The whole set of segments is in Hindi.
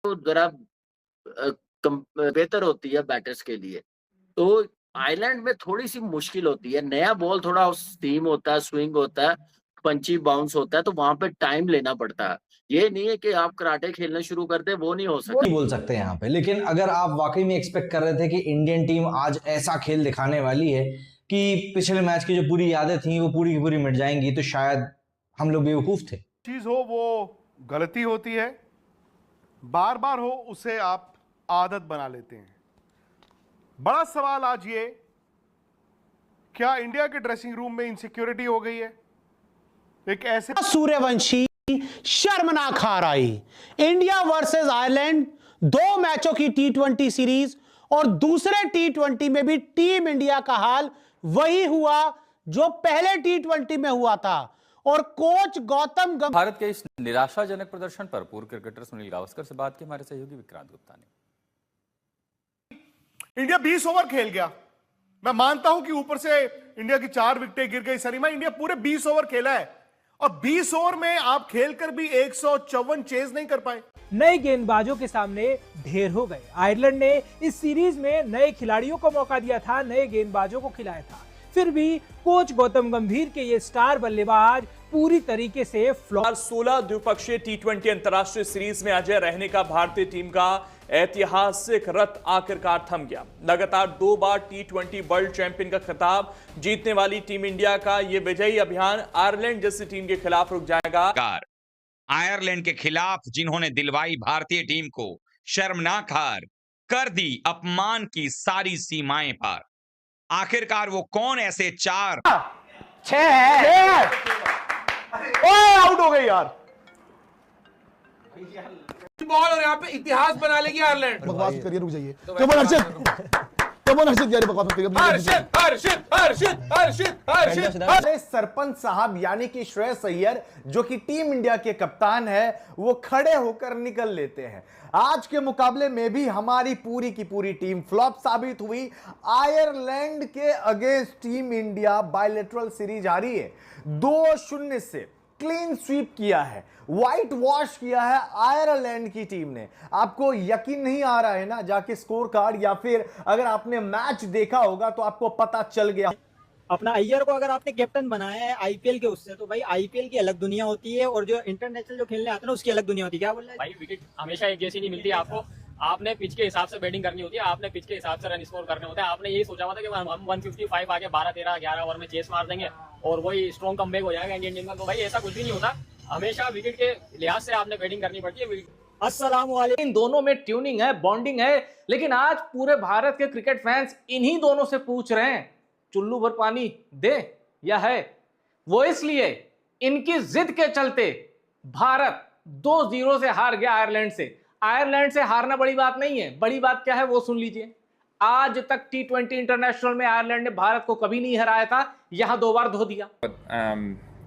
तो जरा बेहतर होती है बैटर्स के लिए। तो आयरलैंड में थोड़ी-सी मुश्किल होती है, नया बॉल थोड़ा स्टीम होता है, स्विंग होता है, पंची बाउंस होता है, तो वहाँ पे टाइम लेना पड़ता है। ये नहीं है कि आप कराटे खेलना शुरू कर दें, वो नहीं हो वो नहीं सकता। बोल सकते यहाँ पे, लेकिन अगर आप वाकई में एक्सपेक्ट कर रहे थे कि इंडियन टीम आज ऐसा खेल दिखाने वाली है कि पिछले मैच की जो पूरी यादें थी वो पूरी की पूरी मिट जाएंगी, तो शायद हम लोग बेवकूफ थे। चीज हो वो गलती होती है, बार बार हो उसे आप आदत बना लेते हैं। बड़ा सवाल आज ये, क्या इंडिया के ड्रेसिंग रूम में इनसिक्योरिटी हो गई है? एक ऐसे सूर्यवंशी शर्मनाक हार आई। इंडिया वर्सेस आयरलैंड, 2 मैचों की T20 सीरीज और दूसरे T20 में भी टीम इंडिया का हाल वही हुआ जो पहले T20 में हुआ था। और कोच गौतम गंभीर भारत के इस निराशाजनक प्रदर्शन पर पूर्व क्रिकेटर सुनील गावस्कर से बात की हमारे सहयोगी विक्रांत गुप्ता ने। इंडिया 20 ओवर खेल गया। मैं मानता हूं कि ऊपर से इंडिया की 4 विकेटें गिर गई सरीमा, इंडिया पूरे 20 ओवर खेला है और 20 ओवर में आप खेलकर भी 154 चेज नहीं कर पाए। नए गेंदबाजों के सामने ढेर हो गए। आयरलैंड ने इस सीरीज में नए खिलाड़ियों को मौका दिया था, नए गेंदबाजों को खिलाया था, फिर भी कोच गौतम गंभीर के ये स्टार बल्लेबाज पूरी तरीके से फ्लॉप। 16 द्विपक्षीय T20 अंतर्राष्ट्रीय सीरीज में अजय रहने का भारतीय टीम का ऐतिहासिक रथ आखिरकार थम गया। लगातार 2 बार T20 वर्ल्ड चैंपियन का खिताब जीतने वाली टीम इंडिया का यह विजयी अभियान आयरलैंड जैसी टीम के खिलाफ रुक जाएगा। आयरलैंड के खिलाफ जिन्होंने दिलवाई भारतीय टीम को शर्मनाक हार, कर दी अपमान की सारी सीमाएं पार। आखिरकार वो कौन ऐसे 4 6 आउट हो गए यार। बॉल और यहाँ पे इतिहास बना लेगी आयरलैंड। बकवास करिए, रुक जाइए। कमोन हर्षित यार, बकवास अरे सरपंच साहब यानी कि श्रेयस अय्यर जो कि टीम इंडिया के कप्तान है, वो खड़े होकर निकल लेते हैं। आज के मुकाबले में भी हमारी पूरी की पूरी टीम फ्लॉप साबित हुई। आयरलैंड के against team India bilateral series हारी है, 2-0 से क्लीन स्वीप किया है, व्हाइट वॉश किया है आयरलैंड की टीम ने। आपको यकीन नहीं आ रहा है ना? जाके स्कोर कार्ड या फिर अगर आपने मैच देखा होगा तो आपको पता चल गया। अपना अय्यर को अगर आपने कैप्टन बनाया है आईपीएल के उससे, तो भाई आईपीएल की अलग दुनिया होती है और जो इंटरनेशनल जो खेलने आते हैं ना उसकी अलग दुनिया होती है। क्या बोल रहा है भाई? विकेट हमेशा एक जैसी नहीं मिलती आपको, आपने पिच के हिसाब से बैटिंग करनी होती है, आपने पिच के हिसाब से रन स्कोर करने होते हैं। आपने यही सोचा हुआ था कि हम 155 आगे 12-13-11 ओवर में चेस मार देंगे और वही स्ट्रॉन्ग कमबैक हो जाएगा इंडियन टीम का। तो भाई ऐसा कुछ भी नहीं होता, हमेशा विकेट के लिहाज से आपने बैटिंग करनी पड़ती है। अस्सलाम वालेकुम। इन दोनों में ट्यूनिंग है, बॉन्डिंग है, लेकिन आज पूरे भारत के क्रिकेट फैंस इन्हीं दोनों से पूछ रहे हैं चुल्लू भर पानी दे या है। वो इसलिए इनकी जिद के चलते भारत 2-0 से हार गया आयरलैंड से। आयरलैंड से हारना बड़ी बात नहीं है, बड़ी बात क्या है वो सुन लीजिए। आज तक T20 इंटरनेशनल में आयरलैंड ने भारत को कभी नहीं हराया था, यहां 2 बार धो दिया।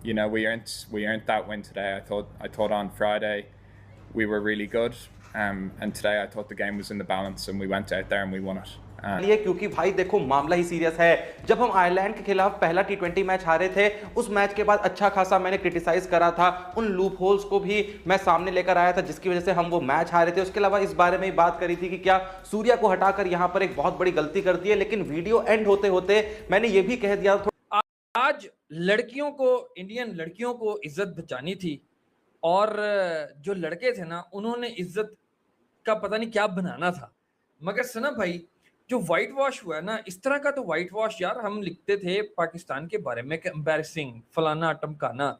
You know, we earned that win today. I thought on Friday we were really good, and today I thought the game was in the balance, and we went out there and we won it. क्योंकि भाई देखो मामला ही सीरियस है। जब हम आयरलैंड के खिलाफ पहला T20 मैच हारे थे, उस मैच के बाद अच्छा खासा मैंने क्रिटिसाइज करा था, उन लूप होल्स को भी मैं सामने लेकर आया था जिसकी वजह से हम वो मैच हारे थे। उसके अलावा इस बारे में ही बात करी थी कि क्या सूर्या को हटाकर यहाँ पर एक बहुत बड़ी गलती कर दी है, लेकिन वीडियो एंड होते होते मैंने ये भी कह दिया। आज लड़कियों को, इंडियन लड़कियों को इज्जत बचानी थी और जो लड़के थे ना उन्होंने इज्जत का पता नहीं क्या बनाना था। मगर सना भाई जो व्हाइट वॉश हुआ है ना, इस तरह का तो व्हाइट वॉश यार हम लिखते थे पाकिस्तान के बारे में कि एम्बैरेसिंग फलाना टमकाना,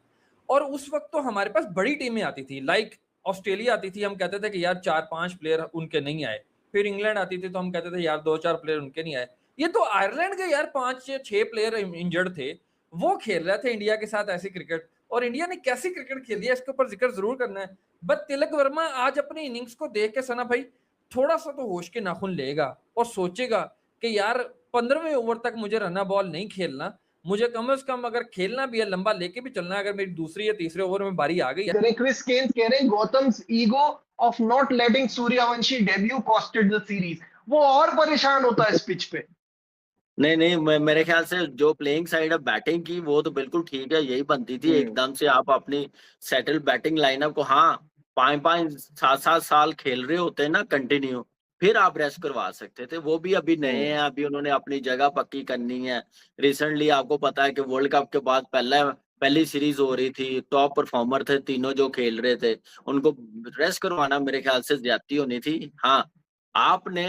और उस वक्त तो हमारे पास बड़ी टीमें आती थी, लाइक ऑस्ट्रेलिया आती थी, हम कहते थे कि यार 4-5 प्लेयर उनके नहीं आए। फिर इंग्लैंड आती थी तो हम कहते थे यार 2-4 प्लेयर उनके नहीं आए। ये तो आयरलैंड के यार 5-6 प्लेयर इंजर्ड थे, वो खेल रहे थे इंडिया के साथ ऐसी क्रिकेट, और इंडिया ने कैसी क्रिकेट खेली है इसके ऊपर जिक्र जरूर करना है। बट तिलक वर्मा आज अपनी इनिंग्स को देख के सना भाई थोड़ा सा तो होश के नाखून लेगा और सोचेगा कि यार 15वें ओवर तक मुझे रना बॉल नहीं खेलना, मुझे कम से कम अगर खेलना भी है लंबा लेके भी चलना है। अगर मेरी दूसरी या तीसरे ओवर में बारी आ गई है। क्रिस केन्स कह रहे हैं Gautam's ego of not letting Suryavanshi debut costed the series. वो और परेशान होता है इस पिच पे। नहीं, मेरे ख्याल से जो प्लेइंग साइड है बैटिंग की वो तो बिल्कुल ठीक है, यही बनती थी एकदम से आप अपनी सेटल बैटिंग लाइनअप को। हाँ, 5-5 7-7 साल खेल रहे होते हैं ना कंटिन्यू, फिर आप रेस्ट करवा सकते थे। वो भी अभी नए हैं, अभी उन्होंने अपनी जगह पक्की करनी है। रिसेंटली आपको पता है कि वर्ल्ड कप के बाद पहली सीरीज हो रही थी, टॉप परफॉर्मर थे तीनों जो खेल रहे थे, उनको रेस्ट करवाना मेरे ख्याल से ज्यादती होनी थी। हाँ, आपने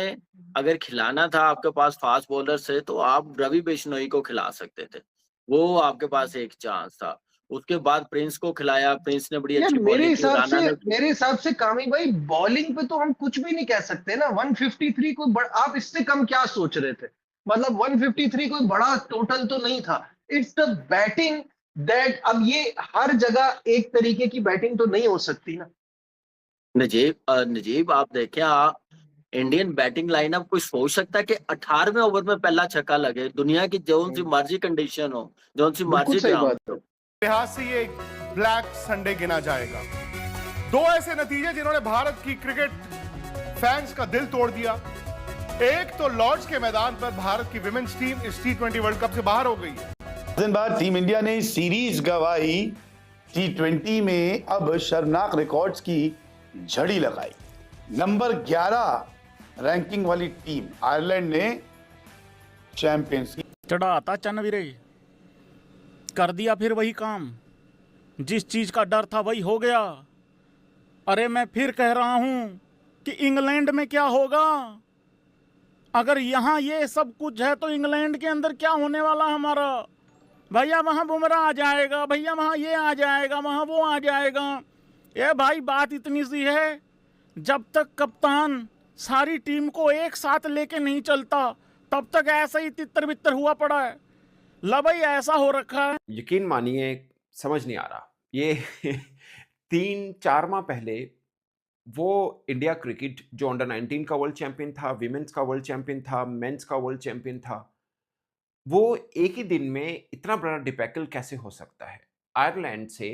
अगर खिलाना था, आपके पास फास्ट बॉलर से, तो आप रवि बिश्नोई को खिला सकते थे, वो आपके पास एक चांस था। उसके बाद प्रिंस को खिलाया, प्रिंस ने बड़ी यार अच्छी बॉलिंग की, राणा ने मेरे हिसाब से कामी भाई बॉलिंग पे तो हम कुछ भी नहीं कह सकते ना। 153 को आप इससे कम क्या सोच रहे थे? मतलब 153 कोई बड़ा टोटल तो नहीं था। इट्स द बैटिंग दैट, अब ये हर जगह एक तरीके की बैटिंग तो नहीं हो सकती ना। नजीब आप देखें, इंडियन बैटिंग लाइनअप कोई सोच सकता है कि 18वें ओवर में पहला छक्का लगे? दुनिया की जो सी मर्जी कंडीशन हो, जो सी मर्जी ग्राउंड हो, लिहाज से ये एक ब्लैक संडे गिना जाएगा। दो ऐसे नतीजे जिन्होंने भारत की क्रिकेट फैंस का दिल तोड़ दिया। एक तो लॉर्ड्स के मैदान पर भारत की विमेंस टीम इस T20 वर्ल्ड कप से बाहर हो गई है। दिन बाद टीम इंडिया ने सीरीज गंवाई, T20 में अब शर्मनाक रिकॉर्ड्स की झड़ी लगाई। नंबर 11 रैंकिंग वाली टीम आयरलैंड ने चैंपियंस चढ़ाता चन वीरे, कर दिया फिर वही काम, जिस चीज का डर था वही हो गया। अरे मैं फिर कह रहा हूं कि इंग्लैंड में क्या होगा? अगर यहां ये सब कुछ है तो इंग्लैंड के अंदर क्या होने वाला हमारा? भैया वहां बुमराह आ जाएगा, भैया वहां ये आ जाएगा, वहां वो आ जाएगा। ये भाई बात इतनी सी है, जब तक कप्तान सारी टीम को एक साथ लेके नहीं चलता तब तक ऐसा ही तितर बितर हुआ पड़ा है। ला भाई ऐसा हो रखा है। यकीन मानिए समझ नहीं आ रहा। ये 3-4 माह पहले वो इंडिया क्रिकेट जो अंडर 19 का वर्ल्ड चैंपियन था, विमेंस का वर्ल्ड चैंपियन था, मेंस का वर्ल्ड चैंपियन था, वो एक ही दिन में इतना बड़ा डिबैकल कैसे हो सकता है? आयरलैंड से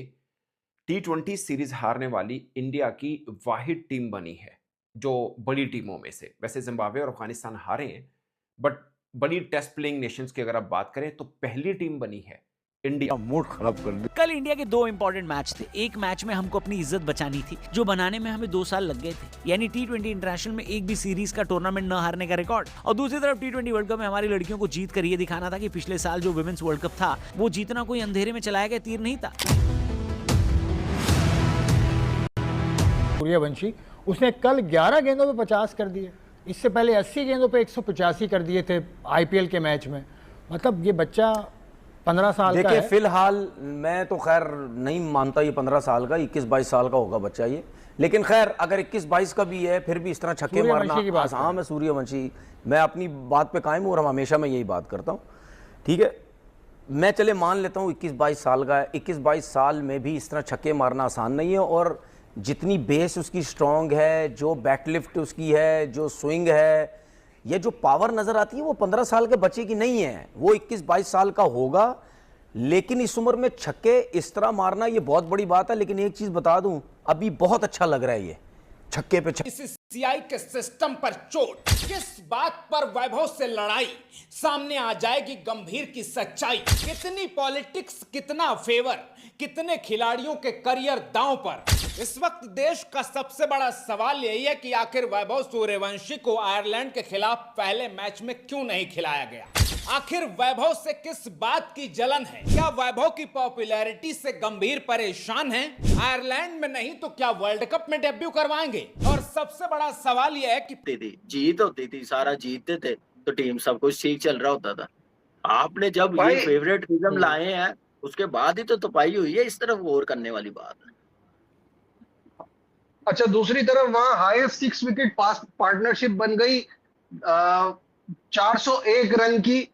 T20 सीरीज हारने वाली इंडिया की वाहिद टीम बनी है जो बड़ी टीमों में से। वैसे जिम्बाब्वे और अफगानिस्तान हारे हैं, बट बड़ी टेस्ट प्लेइंग नेशंस की अगर आप बात करें तो पहली टीम बनी है इंडिया। मूड खराब कर दिया। कल इंडिया के 2 इंपॉर्टेंट मैच थे। एक मैच में हमको अपनी इज्जत बचानी थी, जो बनाने में हमें 2 साल लग गए थे, यानी T20 इंटरनेशनल में एक भी सीरीज का टूर्नामेंट न हारने का रिकॉर्ड। और दूसरी तरफ T20 वर्ल्ड कप में हमारी लड़कियों को जीत कर ये दिखाना था कि पिछले साल जो विमेंस वर्ल्ड कप था वो जीतना कोई अंधेरे में चलाया गया तीर नहीं था। सूर्यवंशी, उसने कल 11 गेंदों पे 50 कर दिए, इससे पहले 80 गेंदों पे 185 कर दिए थे IPL के मैच में। मतलब ये बच्चा 15 साल का है। देखिए फिलहाल मैं तो खैर नहीं मानता ये 15 साल का, 21-22 साल का होगा बच्चा ये। लेकिन खैर अगर 21-22 का भी है फिर भी इस तरह छक्के मारना आसान है। सूर्यवंशी, मैं अपनी बात पे कायम हूँ और हमेशा मैं यही बात करता हूँ, ठीक है। मैं चले मान लेता हूँ 21-22 साल का है, 21-22 साल में भी इस तरह छक्के मारना आसान नहीं है। और जितनी बेस उसकी स्ट्रॉन्ग है, जो बैकलिफ्ट उसकी है, जो स्विंग है, ये जो पावर नजर आती है वो 15 साल के बच्चे की नहीं है, वो 21-22 साल का होगा। लेकिन इस उम्र में छक्के इस तरह मारना ये बहुत बड़ी बात है। लेकिन एक चीज बता दूं, अभी बहुत अच्छा लग रहा है ये छक्के पे CCI के सिस्टम पर चोट, किस बात पर वैभव से लड़ाई, सामने आ जाएगी गंभीर की सच्चाई। कितनी पॉलिटिक्स, कितना फेवर, कितने खिलाड़ियों के करियर दांव पर। इस वक्त देश का सबसे बड़ा सवाल यही है कि आखिर वैभव सूर्यवंशी को आयरलैंड के खिलाफ पहले मैच में क्यों नहीं खिलाया गया? आखिर वैभव से किस बात की जलन है? क्या वैभव की पॉपुलैरिटी से गंभीर परेशान है? आयरलैंड में नहीं तो क्या वर्ल्ड कप में डेब्यू करवाएंगे? और सबसे बड़ा सवाल यह है कि जीत होती थी, सारा जीतते थे तो टीम सब कुछ ठीक चल रहा होता था। आपने जब ये फेवरेटिज्म लाए हैं उसके बाद ही तो तपाई हुई है। इस तरफ गौर करने वाली बात है। अच्छा, दूसरी तरफ वहां हाईएस्ट 6 विकेट पार्टनरशिप बन गई 401 रन की,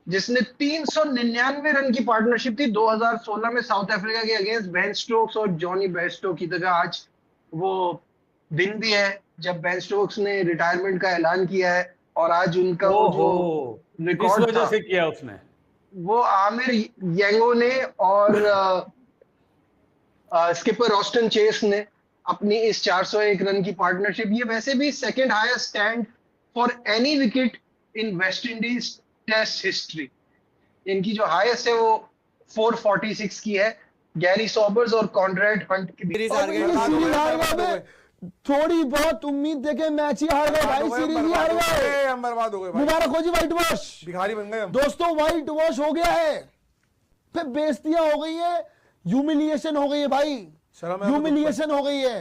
जिसने 399 रन की पार्टनरशिप थी 2016 में साउथ अफ्रीका के अगेंस्ट बेन स्टोक्स और जॉनी बेस्टो की जगह। आज वो दिन भी है जब बेन स्टोक्स ने रिटायरमेंट का ऐलान किया है, और आज उनका जो रिकॉर्ड वजह से किया उसने, वो आमिर यंगो ने और स्किपर ऑस्टन चेस ने अपनी इस 401 रन की पार्टनरशिप, ये वैसे भी second highest stand for any wicket in West Indies test history. इनकी जो हाईएस्ट है वो 446 की है। गैरी सॉबर्स और कॉन्ड्रेड हंट के बीच। थोड़ी बहुत उम्मीद देके मैच ही हार गए भाई, सीरीज ही हार गए, हम बर्बाद हो गए भाई। मुबारक हो जी, व्हाइट वॉश भिखारी बन गए हम। दोस्तों, व्हाइट वॉश हो गया है, फिर बेइज्जतियां हो गई है, ह्यूमिलिएशन हो गई है भाई, ह्यूमिलिएशन हो गई है।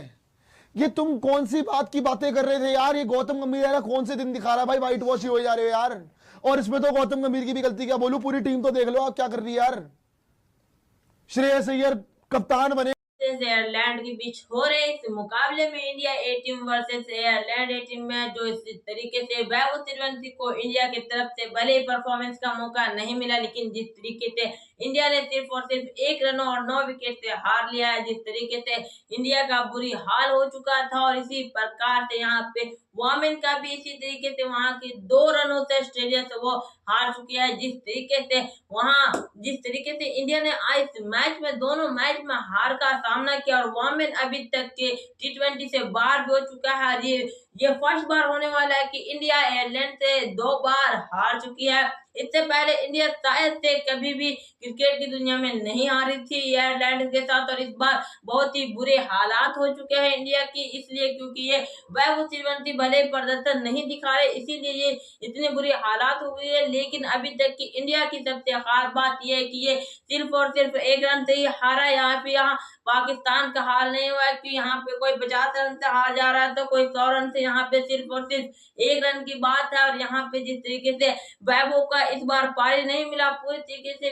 ये तुम कौन सी बात की बातें कर रहे थे यार? ये गौतम गंभीर यार कौन से दिन दिखा रहा है भाई, व्हाइट वॉश ही हो जा रहे हो यार। और इसमें तो गौतम गंभीर की भी गलती, क्या बोलूं, पूरी टीम तो देख लो आप क्या कर रही है यार। श्रेयस अय्यर कप्तान बने। आयरलैंड के बीच हो रहे इस मुकाबले में इंडिया ए टीम वर्सेस आयरलैंड ए टीम में जो इस तरीके से वैभव सूर्यवंशी को इंडिया की तरफ से भले परफॉर्मेंस का मौका नहीं मिला, लेकिन जिस तरीके से इंडिया ने सिर्फ और सिर्फ 1 रन और 9 विकेट से हार लिया है, जिस तरीके से इंडिया का बुरी हाल हो चुका था, और इसी प्रकार से यहाँ पे वोमेन का भी इसी तरीके से वहां के 2 रनों से ऑस्ट्रेलिया से वो हार चुकी है। जिस तरीके से इंडिया ने इस मैच में, दोनों मैच में हार का सामना किया, और वोमेन अभी तक के T20 से बाहर भी हो चुका है। ये फर्स्ट बार होने वाला है कि इंडिया आयरलैंड से 2 बार हार चुकी है। इससे पहले इंडिया शायद से कभी भी क्रिकेट की दुनिया में नहीं हारी थी आयरलैंड के साथ, और इस बार बहुत ही बुरे हालात हो चुके हैं इंडिया की, इसलिए क्योंकि ये वैभव सूर्यवंशी भले प्रदर्शन नहीं दिखा रहे, इसीलिए ये इतने बुरे हालात हो गए हैं। लेकिन अभी तक की इंडिया की सबसे खास बात यह है कि ये सिर्फ और सिर्फ 1 रन से ही हारा। यहाँ पाकिस्तान का हाल नहीं हुआ है कि यहाँ पे कोई 50 रन से हार जा रहा है तो कोई 100 रन से, यहाँ पे सिर्फ और सिर्फ 1 रन की बात है। और यहाँ पे जिस तरीके से वैभव का इस बार पारी नहीं मिला, पूरी तरीके से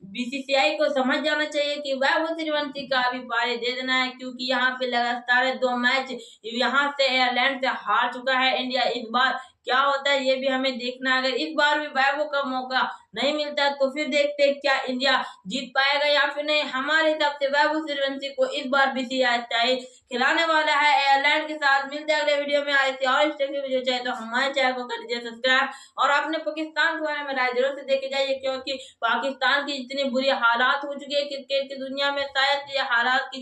बीसीसीआई को समझ जाना चाहिए कि वैभव सूर्यवंशी का अभी पारी दे देना है, क्योंकि यहाँ पे लगातार 2 मैच यहाँ से आयरलैंड से हार चुका है इंडिया। इस बार क्या होता है ये भी हमें देखना है। अगर इस बार भी वैभव का मौका नहीं मिलता तो फिर देखते हैं क्या इंडिया जीत पाएगा या फिर नहीं। हमारे हिसाब से वैभव सूर्यवंशी को इस बार बीसीसीआई खिलाने वाला है आयरलैंड के साथ। मिलते हैं अगले वीडियो में। ऐसी और इंटरेस्टिंग वीडियो चाहिए तो हमारे चैनल को कर दीजिए सब्सक्राइब, और अपने पाकिस्तान के बारे में राय जरूर से देखे जाइए, क्योंकि पाकिस्तान की इतनी बुरी हालात हो चुकी है क्रिकेट की दुनिया में, शायद ये हालात की